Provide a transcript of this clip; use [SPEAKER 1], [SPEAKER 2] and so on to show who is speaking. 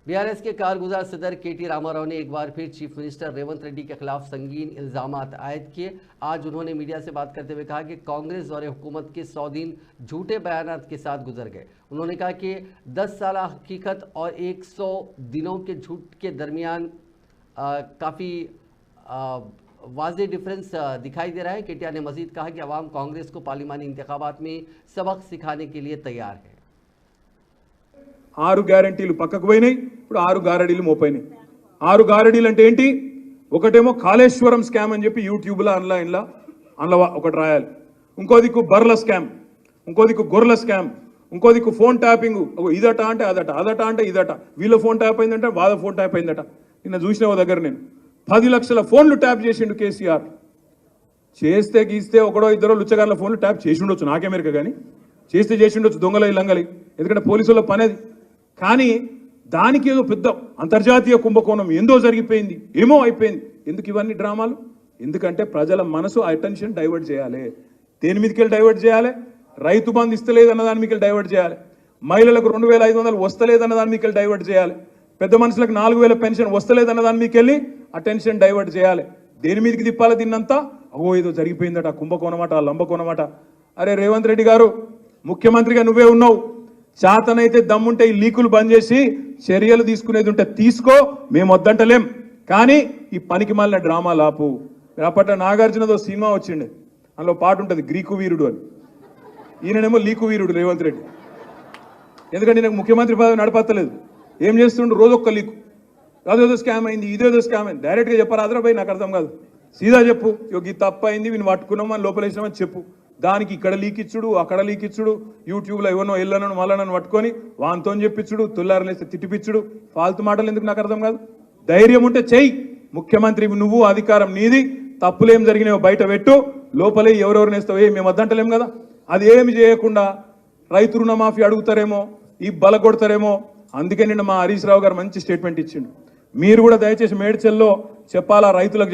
[SPEAKER 1] BRS के कारगुजार सदर केटी रामाराव ने एक बार फिर चीफ मिनिस्टर रेवंत रेड्डी के खिलाफ संगीन इल्जामात आयद किए। आज उन्होंने मीडिया से बात करते हुए कहा कि कांग्रेस दौरे हुकूमत के 100 दिन झूठे बयानात के साथ गुजर गए। उन्होंने कहा कि 10 साल हकीकत और 100 दिनों के झूठ के दरमियान काफ़ी वाज़ेह डिफरेंस दिखाई दे रहा है। केटिया ने मजीद कहा कि अवाम कांग्रेस को पार्लिमानी इंतखाबात में सबक सिखाने के लिए तैयार है।
[SPEAKER 2] 6 గ్యారెంటీలు పక్కకు పోయినాయి, ఇప్పుడు 6 గారడీలు మోపైనాయి। 6 గారడీలు అంటే ఏంటి? ఒకటేమో కాళేశ్వరం స్కామ్ అని చెప్పి యూట్యూబ్లో ఆన్లైన్లో ఒకటి రాయాలి, ఇంకో దిక్కు బర్ల స్కామ్, ఇంకో దిక్కు గొర్రెల స్కామ్, ఇంకో దిక్కు ఫోన్ ట్యాపింగ్, ఇదట అంటే అదట, అదట అంటే ఇదట, వీళ్ళ ఫోన్ ట్యాప్ అయిందంటే వాళ్ళ ఫోన్ ట్యాప్ అయిందట। నిన్న చూసిన ఓ దగ్గర నేను 10 లక్షల ఫోన్లు ట్యాప్ చేసిండు కేసీఆర్। చేస్తే గీస్తే ఒకడో ఇద్దరో లుచ్చగాళ్ళ ఫోన్లు ట్యాప్ చేసి ఉండొచ్చు, నాకేమెరక కానీ చేస్తే చేసి ఉండొచ్చు, దొంగల ఇల్లంగలి, ఎందుకంటే పోలీసుల పనేది। కానీ దానికి ఏదో పెద్ద అంతర్జాతీయ కుంభకోణం ఏందో జరిగిపోయింది, ఏమో అయిపోయింది। ఎందుకు ఇవన్నీ డ్రామాలు? ఎందుకంటే ప్రజల మనసు అటెన్షన్ డైవర్ట్ చేయాలి। దేని మీదకి డైవర్ట్ చేయాలి? రైతు బంధు ఇస్తలేదన్న దాని మీదకి డైవర్ట్ చేయాలి, మహిళలకు 2500 వస్తలేదన్న దాని మీదకి డైవర్ట్ చేయాలి, పెద్ద మనుషులకు 4000 పెన్షన్ వస్తలేదన్న దాని మీదకి వెళ్ళి అటెన్షన్ డైవర్ట్ చేయాలి। దేని మీదకి తిప్పాలి దీన్నంతా? ఏదో జరిగిపోయిందట, కుంభకోణమట, లంబకోణమట। అరే రేవంత్ రెడ్డి గారు, ముఖ్యమంత్రిగా నువ్వే ఉన్నావు, చేతనైతే దమ్ముంటే ఈ లీకులు బంద్ చేసి చర్యలు తీసుకునేది ఉంటే తీసుకో, మేము వద్దంటలేం, కానీ ఈ పనికి మాలిన డ్రామా లాపు। అప్పట్లో నాగార్జునదో సినిమా వచ్చిండే, అందులో పాట ఉంటుంది గ్రీకు వీరుడు అని, ఈయననేమో లీకు వీరుడు రేవంత్ రెడ్డి। ఎందుకంటే నాకు ముఖ్యమంత్రి పదవి నడపత్తలేదు, ఏం చేస్తుండ్రు? రోజొక్క లీకు, అదేదో స్కామ్ అయింది, ఇదేదో స్కామ్ అయింది, డైరెక్ట్గా చెప్పారు ఆదరాబాయి, నాకు అర్థం కాదు, సీదా చెప్పు, ఈ తప్పు అయింది, వీని పట్టుకున్నామని లోపలేసినామని చెప్పు। దానికి ఇక్కడ లీక్ ఇచ్చుడు, అక్కడ లీక్ ఇచ్చుడు, యూట్యూబ్లో ఎవరినో ఎల్లనను మళ్ళనను పట్టుకొని వానితో చెప్పించుడు, తుల్లారలేస్తే తిట్టిపిచ్చుడు, ఫాల్తు మాటలు ఎందుకు నాకు అర్థం కాదు। ధైర్యం ఉంటే చెయ్యి, ముఖ్యమంత్రి నువ్వు, అధికారం నీది, తప్పులేం జరిగినాయో బయట పెట్టు, లోపలే ఎవరెవరు నేస్తావో మేము వద్దంటలేం కదా। అది ఏమి చేయకుండా రైతు రుణమాఫీ అడుగుతారేమో, ఈ బల కొడతారేమో, అందుకే నిన్న మా హరీష్ రావు గారు మంచి స్టేట్మెంట్ ఇచ్చిండు। మీరు కూడా దయచేసి మేడ్చల్లో చెప్పాలా రైతులకు